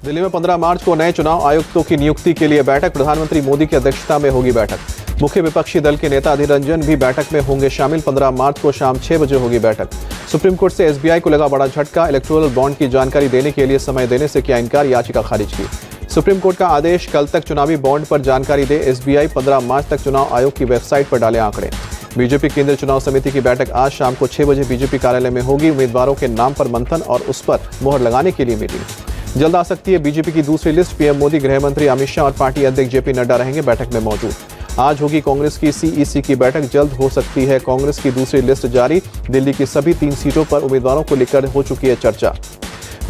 दिल्ली में 15 मार्च को नए चुनाव आयुक्तों की नियुक्ति के लिए बैठक। प्रधानमंत्री मोदी की अध्यक्षता में होगी बैठक। मुख्य विपक्षी दल के नेता अधीर रंजन भी बैठक में होंगे शामिल। 15 मार्च को शाम 6 बजे होगी बैठक। सुप्रीम कोर्ट से एसबीआई को लगा बड़ा झटका। इलेक्टोरल बॉन्ड की जानकारी देने के लिए समय देने से किया इनकार, याचिका खारिज की। सुप्रीम कोर्ट का आदेश, कल तक चुनावी बॉन्ड पर जानकारी दे एसबीआई। 15 मार्च तक चुनाव आयोग की वेबसाइट पर डाले आंकड़े। बीजेपी केंद्रीय चुनाव समिति की बैठक आज शाम को 6 बजे बीजेपी कार्यालय में होगी। उम्मीदवारों के नाम पर मंथन और उस पर मोहर लगाने के लिए मीटिंग। जल्द आ सकती है बीजेपी की दूसरी लिस्ट। पीएम मोदी, गृह मंत्री अमित शाह और पार्टी अध्यक्ष जेपी नड्डा रहेंगे बैठक में मौजूद। आज होगी कांग्रेस की सीईसी की बैठक। जल्द हो सकती है कांग्रेस की दूसरी लिस्ट जारी। दिल्ली की सभी 3 सीटों पर उम्मीदवारों को लेकर हो चुकी है चर्चा।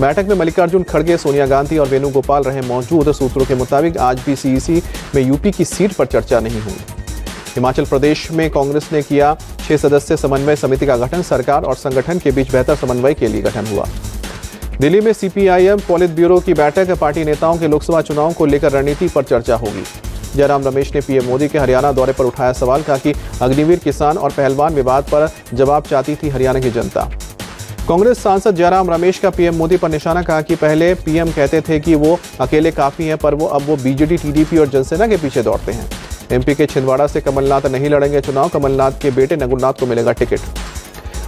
बैठक में मल्लिकार्जुन खड़गे, सोनिया गांधी और वेणुगोपाल रहे मौजूद। सूत्रों के मुताबिक आज भी सीईसी में यूपी की सीट पर चर्चा नहीं हुई। हिमाचल प्रदेश में कांग्रेस ने किया 6 सदस्यीय समन्वय समिति का गठन। सरकार और संगठन के बीच बेहतर समन्वय के लिए गठन हुआ। दिल्ली में सीपीआईएम पॉलिट ब्यूरो की बैठक। पार्टी नेताओं के लोकसभा चुनाव को लेकर रणनीति पर चर्चा होगी। जयराम रमेश ने पीएम मोदी के हरियाणा दौरे पर उठाया सवाल। कहा कि अग्निवीर, किसान और पहलवान विवाद पर जवाब चाहती थी हरियाणा की जनता। कांग्रेस सांसद जयराम रमेश का पीएम मोदी पर निशाना। कहा कि पहले पीएम कहते थे कि वो अकेले काफी हैं, पर अब वो बीजेडी, टीडीपी और जनसेना के पीछे दौड़ते हैं। एमपी के छिंदवाड़ा से कमलनाथ नहीं लड़ेंगे चुनाव। कमलनाथ के बेटे नकुलनाथ को मिलेगा टिकट।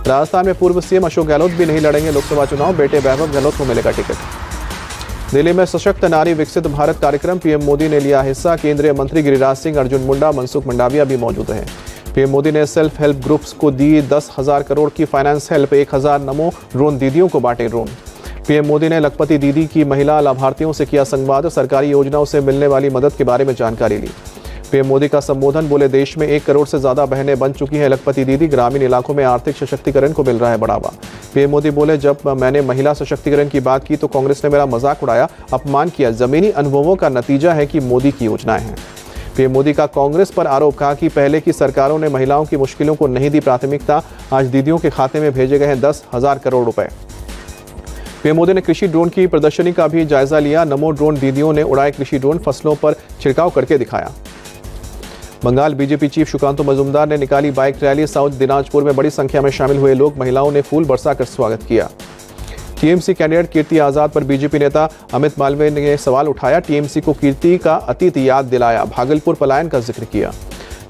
राजस्थान में पूर्व सीएम अशोक गहलोत भी नहीं लड़ेंगे लोकसभा चुनाव। बेटे वैभव गहलोत को मिलेगा टिकट। दिल्ली में सशक्त नारी विकसित भारत कार्यक्रम। पीएम मोदी ने लिया हिस्सा। केंद्रीय मंत्री गिरिराज सिंह, अर्जुन मुंडा, मनसुख मंडाविया भी मौजूद रहे। पीएम मोदी ने सेल्फ हेल्प ग्रुप्स को दी 10,000 करोड़ की फाइनेंस हेल्प। 1,000 नमो ड्रोन दीदियों को बांटे ड्रोन। पीएम मोदी ने लखपति दीदी की महिला लाभार्थियों से किया संवाद। सरकारी योजनाओं से मिलने वाली मदद के बारे में जानकारी ली। पीएम मोदी का संबोधन, बोले देश में 1 करोड़ से ज्यादा बहनें बन चुकी हैं लखपति दीदी। ग्रामीण इलाकों में आर्थिक सशक्तिकरण को मिल रहा है बढ़ावा। पीएम मोदी बोले, जब मैंने महिला सशक्तिकरण की बात की तो कांग्रेस ने मेरा मजाक उड़ाया, अपमान किया। जमीनी अनुभवों का नतीजा है कि मोदी की योजनाएं हैं। पीएम मोदी का कांग्रेस पर आरोप। कहा कि पहले की सरकारों ने महिलाओं की मुश्किलों को नहीं दी प्राथमिकता। आज दीदियों के खाते में भेजे गए हैं 10,000 करोड़ रुपए। पीएम मोदी ने कृषि ड्रोन की प्रदर्शनी का भी जायजा लिया। नमो ड्रोन दीदियों ने उड़ाए कृषि ड्रोन, फसलों पर छिड़काव करके दिखाया। बंगाल बीजेपी चीफ सुकांतो मजूमदार ने निकाली बाइक रैली। साउथ दिनाजपुर में बड़ी संख्या में शामिल हुए लोग, महिलाओं ने फूल बरसाकर स्वागत किया। टीएमसी कैंडिडेट कीर्ति आजाद पर बीजेपी नेता अमित मालवीय ने सवाल उठाया। टीएमसी को कीर्ति का अतीत याद दिलाया। भागलपुर पलायन का जिक्र किया।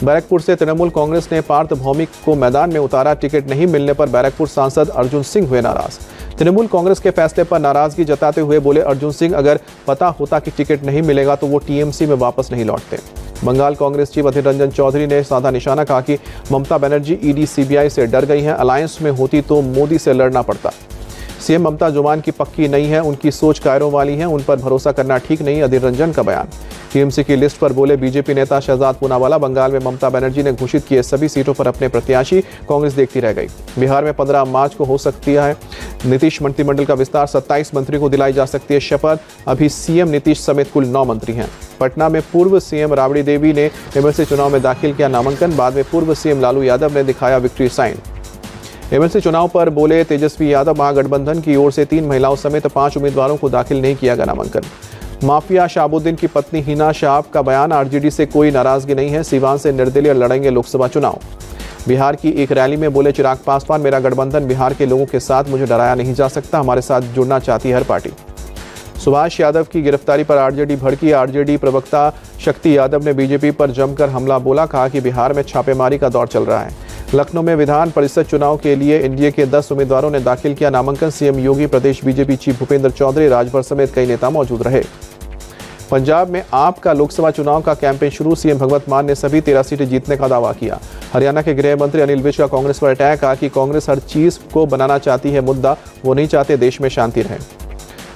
बैरकपुर से तृणमूल कांग्रेस ने पार्थ भौमिक को मैदान में उतारा। टिकट नहीं मिलने पर बैरकपुर सांसद अर्जुन सिंह हुए नाराज। तृणमूल कांग्रेस के फैसले पर नाराजगी जताते हुए बोले अर्जुन सिंह, अगर पता होता कि टिकट नहीं मिलेगा तो वो टीएमसी में वापस नहीं लौटते। बंगाल कांग्रेस चीफ अधीर रंजन चौधरी ने साधा निशाना। कहा कि ममता बनर्जी ईडी सीबीआई से डर गई हैं। अलायंस में होती तो मोदी से लड़ना पड़ता। सीएम ममता जुबान की पक्की नहीं है, उनकी सोच कायरों वाली है, उन पर भरोसा करना ठीक नहीं। अधीर रंजन का बयान। टीएमसी की लिस्ट पर बोले बीजेपी नेता शहजाद पूनावाला। बंगाल में ममता बनर्जी ने घोषित किए सभी सीटों पर अपने प्रत्याशी, कांग्रेस देखती रह गई। बिहार में 15 मार्च को हो सकती है नीतीश मंत्रिमंडल का विस्तार। 27 मंत्री को दिलाई जा सकती है शपथ। अभी सीएम नीतीश समेत कुल 9 मंत्री हैं। पटना में पूर्व सीएम राबड़ी देवी ने एमएलसी चुनाव में दाखिल किया नामांकन। बाद में पूर्व सीएम लालू यादव ने दिखाया विक्ट्री साइन। एमएलसी चुनाव पर बोले तेजस्वी यादव। महागठबंधन की ओर से 3 महिलाओं समेत 5 उम्मीदवारों को दाखिल नहीं किया गया नामांकन। माफिया शहाबुद्दीन की पत्नी हिना शाह का बयान। आरजेडी से कोई नाराजगी नहीं है। सीवान से निर्दलीय लड़ेंगे लोकसभा चुनाव। बिहार की एक रैली में बोले चिराग पासवान, मेरा गठबंधन बिहार के लोगों के साथ, मुझे डराया नहीं जा सकता। हमारे साथ जुड़ना चाहती है हर पार्टी। सुभाष यादव की गिरफ्तारी पर आरजेडी भड़की। आरजेडी प्रवक्ता शक्ति यादव ने बीजेपी पर जमकर हमला बोला। कहा कि बिहार में छापेमारी का दौर चल रहा है। लखनऊ में विधान परिषद चुनाव के लिए एनडीए के 10 उम्मीदवारों ने दाखिल किया नामांकन। सीएम योगी, प्रदेश बीजेपी चीफ भूपेंद्र चौधरी, राजभर समेत कई नेता मौजूद रहे। पंजाब में आप का लोकसभा चुनाव का कैंपेन शुरू। सीएम भगवंत मान ने सभी 13 सीटें जीतने का दावा किया। हरियाणा के गृह मंत्री अनिल विज का कांग्रेस पर अटैक। कहा कि कांग्रेस हर चीज को बनाना चाहती है मुद्दा, वो नहीं चाहते देश में शांति रहे।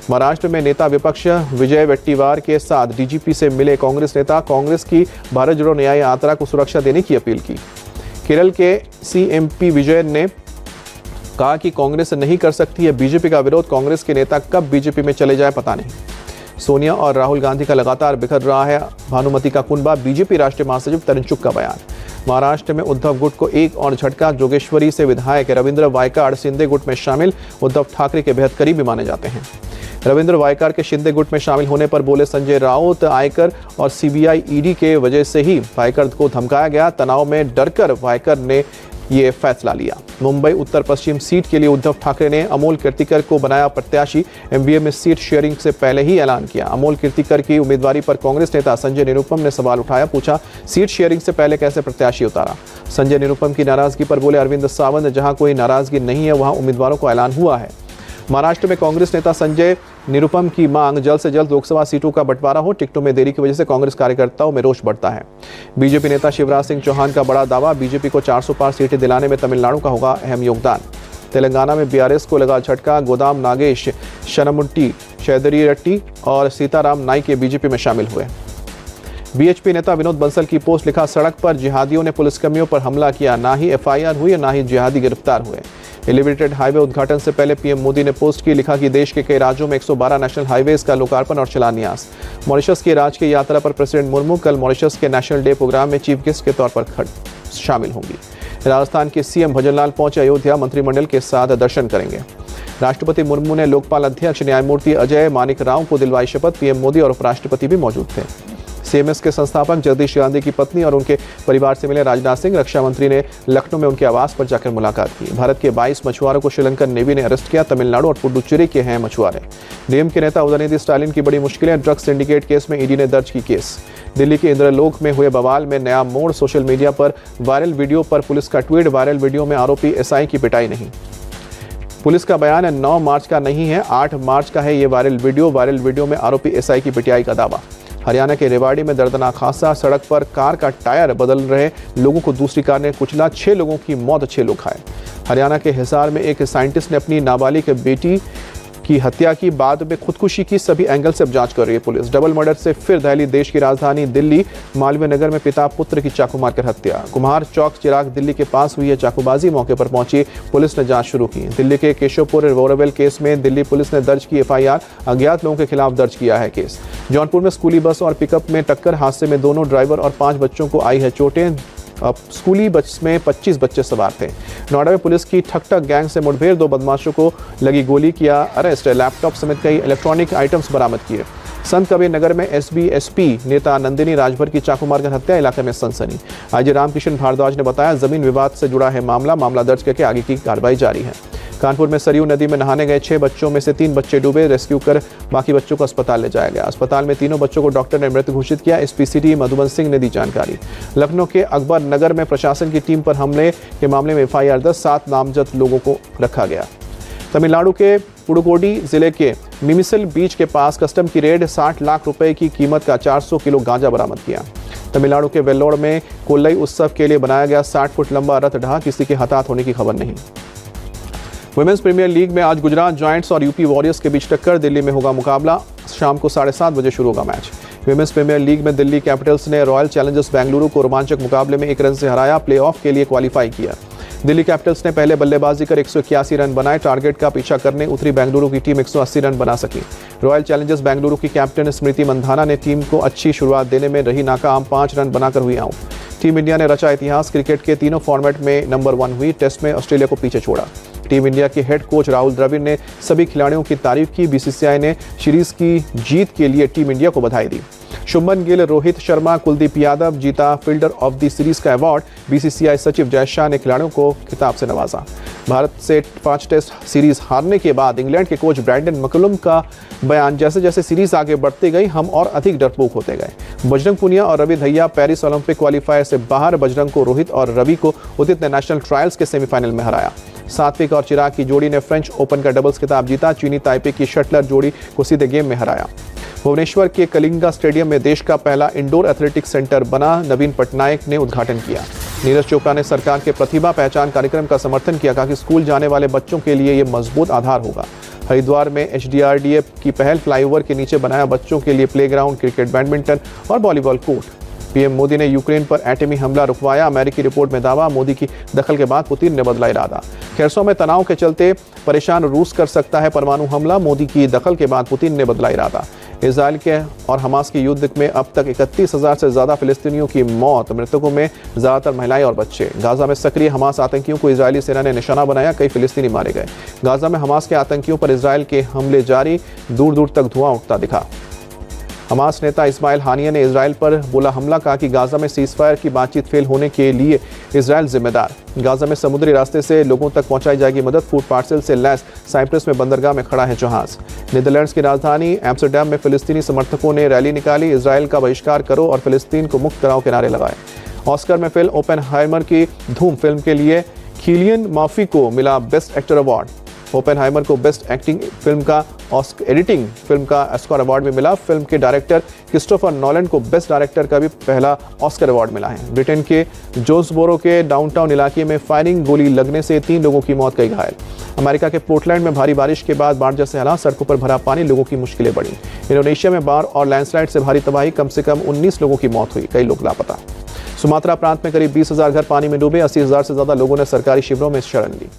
महाराष्ट्र में नेता विपक्ष विजय वट्टीवार के साथ डीजीपी से मिले कांग्रेस नेता। कांग्रेस की भारत जोड़ो न्याय यात्रा को सुरक्षा देने की अपील की। केरल के सीएमपी विजय ने कहा कि कांग्रेस नहीं कर सकती है बीजेपी का विरोध। कांग्रेस के नेता कब बीजेपी में चले जाए पता नहीं। सोनिया और राहुल गांधी का लगातार बिखर रहा है भानुमति का कुनबा। बीजेपी राष्ट्रीय महासचिव तरुण का बयान। महाराष्ट्र में उद्धव गुट को एक और झटका। जोगेश्वरी से विधायक रविंद्र वायकार शिंदे गुट में शामिल। उद्धव ठाकरे के बेहद करीबी माने जाते हैं। रविंद्र वायकार के शिंदे गुट में शामिल होने पर बोले संजय राउत, आयकर और सीबीआई ईडी के वजह से ही वायकर को धमकाया गया। तनाव में डरकर वायकर ने ये फैसला लिया। मुंबई उत्तर पश्चिम सीट के लिए उद्धव ठाकरे ने अमोल कीर्तिकर को बनाया प्रत्याशी। एमवीए में सीट शेयरिंग से पहले ही ऐलान किया। अमोल कीर्तिकर की उम्मीदवारी पर कांग्रेस नेता संजय निरुपम ने सवाल उठाया, पूछा सीट शेयरिंग से पहले कैसे प्रत्याशी उतारा। संजय निरुपम की नाराजगी पर बोले अरविंद सावंत, जहां कोई नाराजगी नहीं है वहां उम्मीदवारों को ऐलान हुआ है। महाराष्ट्र में कांग्रेस नेता संजय निरुपम की मांग जल्द से जल्द लोकसभा सीटों का बंटवारा हो। टिकटों में देरी की वजह से कांग्रेस कार्यकर्ताओं में रोष बढ़ता है। बीजेपी नेता शिवराज सिंह चौहान का बड़ा दावा, बीजेपी को 400 पार सीटें दिलाने में तमिलनाडु का होगा अहम योगदान। तेलंगाना में बीआरएस को लगा झटका, गोदाम नागेश, शनमुट्टी, शैदरी रेड्डी और सीताराम नाइके बीजेपी में शामिल हुए। बीएचपी नेता विनोद बंसल की पोस्ट लिखा, सड़क पर जिहादियों ने पुलिसकर्मियों पर हमला किया, ना ही एफआईआर हुई ना ही जिहादी गिरफ्तार हुए। एलिवेटेड हाईवे उद्घाटन से पहले पीएम मोदी ने पोस्ट की, लिखा कि देश के कई राज्यों में 112 नेशनल हाईवेज का लोकार्पण और शिलान्यास। मॉरिशस की राजकीय यात्रा पर प्रेसिडेंट मुर्मू कल मॉरिशस के नेशनल डे प्रोग्राम में चीफ गेस्ट के तौर पर शामिल होंगी। राजस्थान के सीएम भजनलाल पहुंचे अयोध्या, मंत्रिमंडल के साथ दर्शन करेंगे। राष्ट्रपति मुर्मू ने लोकपाल अध्यक्ष न्यायमूर्ति अजय मानिक राव को दिलवाई शपथ। पीएम मोदी और उपराष्ट्रपति भी मौजूद थे। सीएमएस के संस्थापक जगदीश गांधी की पत्नी और उनके परिवार से मिले राजनाथ सिंह। रक्षा मंत्री ने लखनऊ में उनके आवास पर जाकर मुलाकात की। भारत के 22 मछुआरों को श्रीलंकन नेवी ने अरेस्ट किया। तमिलनाडु और पुडुचेरी के हैं मछुआरे। डीएमके नेता उदयनिधि स्टालिन की बड़ी मुश्किलें, ड्रग्स सिंडिकेट केस में ईडी ने दर्ज की केस। दिल्ली के इंद्रलोक में हुए बवाल में नया मोड़, सोशल मीडिया पर वायरल वीडियो पर पुलिस का ट्वीट, वायरल वीडियो में आरोपी एसआई की पिटाई नहीं। पुलिस का बयान 9 मार्च का नहीं है, 8 मार्च का है ये वायरल वीडियो में आरोपी एसआई की पिटाई का दावा। हरियाणा के रेवाड़ी में दर्दनाक हादसा, सड़क पर कार का टायर बदल रहे लोगों को दूसरी कार ने कुचला, 6 लोगों की मौत, 6 लोग घायल। हरियाणा के हिसार में एक साइंटिस्ट ने अपनी नाबालिग बेटी की हत्या की, बाद में खुदकुशी की। सभी एंगल से अब जांच कर रही है पुलिस। डबल मर्डर से फिर दहली, देश की राजधानी दिल्ली मालवीय नगर में पिता पुत्र की चाकू मारकर हत्या। कुम्हार चौक चिराग दिल्ली के पास हुई है चाकूबाजी, मौके पर पहुंची पुलिस ने जांच शुरू की। दिल्ली के केशवपुर बोरवेल केस में दिल्ली पुलिस ने दर्ज की एफआईआर, अज्ञात लोगों के खिलाफ दर्ज किया है केस। जौनपुर में स्कूली बस और पिकअप में टक्कर, हादसे में दोनों ड्राइवर और 5 बच्चों को आई है चोटें। अब स्कूली बस में 25 बच्चे सवार थे। नोएडा में पुलिस की ठक गैंग से मुठभेड़, 2 बदमाशों को लगी गोली, किया अरेस्ट। लैपटॉप समेत कई इलेक्ट्रॉनिक आइटम्स बरामद किए। संत कबीर नगर में एसबीएसपी नेता नंदिनी राजभर की चाकू मारकर हत्या, इलाके में सनसनी। आईजी रामकिशन भारद्वाज ने बताया जमीन विवाद से जुड़ा है मामला दर्ज करके आगे की कार्रवाई जारी है। कानपुर में सरयू नदी में नहाने गए 6 बच्चों में से 3 बच्चे डूबे, रेस्क्यू कर बाकी बच्चों को अस्पताल ले जाया गया। अस्पताल में तीनों बच्चों को डॉक्टर ने मृत घोषित किया। एसपी सिटी मधुबन सिंह ने दी जानकारी। लखनऊ के अकबर नगर में प्रशासन की टीम पर हमले के मामले में एफआईआर दर्ज, 7 नामजद लोगों को रखा गया। तमिलनाडु के पुडुकोडी जिले के मिमिसल बीच के पास कस्टम की रेड, 60 लाख रुपए की कीमत का 400 किलो गांजा बरामद किया। तमिलनाडु के वेल्लोर में कोल्लई उत्सव के लिए बनाया गया 60 फुट लंबा रथ ढहा, किसी के हताहत होने की खबर नहीं। वुमेन्स प्रीमियर लीग में आज गुजरात जायंट्स और यूपी वॉरियर्स के बीच टक्कर, दिल्ली में होगा मुकाबला। शाम को 7:30 बजे शुरू होगा मैच। वुमेन्स प्रीमियर लीग में दिल्ली कैपिटल्स ने रॉयल चैलेंजर्स बेंगलुरु को रोमांचक मुकाबले में 1 रन से हराया, प्लेऑफ के लिए क्वालिफाई किया। दिल्ली कैपिटल्स ने पहले बल्लेबाजी कर 181 रन बनाए। टारगेट का पीछा करने उतरी बेंगलुरु की टीम 180 रन बना सकी। रॉयल चैलेंजर्स बेंगलुरु की कैप्टन स्मृति मंधाना ने टीम को अच्छी शुरुआत देने में रही नाकाम, 5 रन बनाकर हुई आउट। टीम इंडिया ने रचा इतिहास, क्रिकेट के तीनों फॉर्मेट में नंबर 1 हुई। टेस्ट में ऑस्ट्रेलिया को पीछे छोड़ा। टीम इंडिया के हेड कोच राहुल द्रविड़ ने सभी खिलाड़ियों की तारीफ की। बीसीसीआई ने सीरीज की जीत के लिए टीम इंडिया को बधाई दी। शुभमन गिल, रोहित शर्मा, कुलदीप यादव जीता फील्डर ऑफ द सीरीज का अवार्ड। बीसीसीआई सचिव जय शाह ने खिलाड़ियों को खिताब से नवाजा। भारत से 5 टेस्ट सीरीज हारने के बाद इंग्लैंड के कोच ब्रैंडन मैकुलम का बयान, जैसे जैसे सीरीज आगे बढ़ती गई हम और अधिक डरपोक होते गए। बजरंग पुनिया और Ravi Dahiya Paris Olympic qualifier से बाहर। बजरंग को रोहित और रवि को उदित ने नेशनल ट्रायल्स के सेमीफाइनल में हराया। सात्विक और चिराग की जोड़ी ने फ्रेंच ओपन का डबल्स खिताब जीता। चीनी ताइपे की शटलर जोड़ी को सीधे गेम में हराया। भुवनेश्वर के कलिंगा स्टेडियम में देश का पहला इंडोर एथलेटिक्स सेंटर बना, नवीन पटनायक ने उद्घाटन किया। नीरज चोपड़ा ने सरकार के प्रतिभा पहचान कार्यक्रम का समर्थन किया, कहा कि स्कूल जाने वाले बच्चों के लिए ये मजबूत आधार होगा। हरिद्वार में एचडीआरडीए की पहल, फ्लाईओवर के नीचे बनाया बच्चों के लिए प्लेग्राउंड, क्रिकेट, बैडमिंटन और वॉलीबॉल कोर्ट। पीएम मोदी ने यूक्रेन पर एटमी हमला रुकवाया, अमेरिकी रिपोर्ट में दावा। मोदी की दखल के बाद पुतिन ने बदला इरादा। खेरसों में तनाव के चलते परेशान रूस कर सकता है परमाणु हमला, मोदी की दखल के बाद पुतिन ने बदला इरादा। इजराइल के और हमास के युद्ध में अब तक 31,000 से ज्यादा फिलिस्तीनियों की मौत, मृतकों में ज्यादातर महिलाएं और बच्चे। गाजा में सक्रिय हमास आतंकियों को इजरायली सेना ने निशाना बनाया, कई फिलिस्तीनी मारे गए। गाजा में हमास के आतंकियों पर इजराइल के हमले जारी, दूर दूर तक धुआं उठता दिखा। हमास नेता इस्माइल हानिया ने इजराइल पर बोला हमला, कहा कि गाजा में सीजफायर की बातचीत फेल होने के लिए इजराइल जिम्मेदार। गाजा में समुद्री रास्ते से लोगों तक पहुंचाई जाएगी मदद। फूड पार्सल से लैस साइप्रस में बंदरगाह में खड़ा है जहाज। नीदरलैंड्स की राजधानी एम्स्टरडैम में फिलिस्तीनी समर्थकों ने रैली निकाली। इजराइल का बहिष्कार करो और फिलिस्तीन को मुक्त कराओ के नारे लगाए। ऑस्कर में फिल्म ओपेनहाइमर की धूम फिल्म के लिए किलियन मर्फी को मिला बेस्ट एक्टर अवार्ड। ओपेनहाइमर को बेस्ट एक्टिंग फिल्म का एडिटिंग फिल्म का ऑस्कर अवार्ड भी मिला। फिल्म के डायरेक्टर क्रिस्टोफर नॉलन को बेस्ट डायरेक्टर का भी पहला ऑस्कर अवार्ड मिला है। ब्रिटेन के जोन्सबोरो के डाउनटाउन इलाके में फायरिंग, गोली लगने से 3 लोगों की मौत, कई घायल। अमेरिका के पोर्टलैंड में भारी बारिश के बाद बाढ़ जैसे हालात, सड़कों पर भरा पानी, लोगों की मुश्किलें बढ़ी। इंडोनेशिया में बाढ़ और लैंडस्लाइड से भारी तबाही, कम से कम 19 लोगों की मौत हुई, कई लोग लापता। सुमात्रा प्रांत में करीब 20,000 घर पानी में डूबे। 80,000 से ज्यादा लोगों ने सरकारी शिविरों में शरण ली।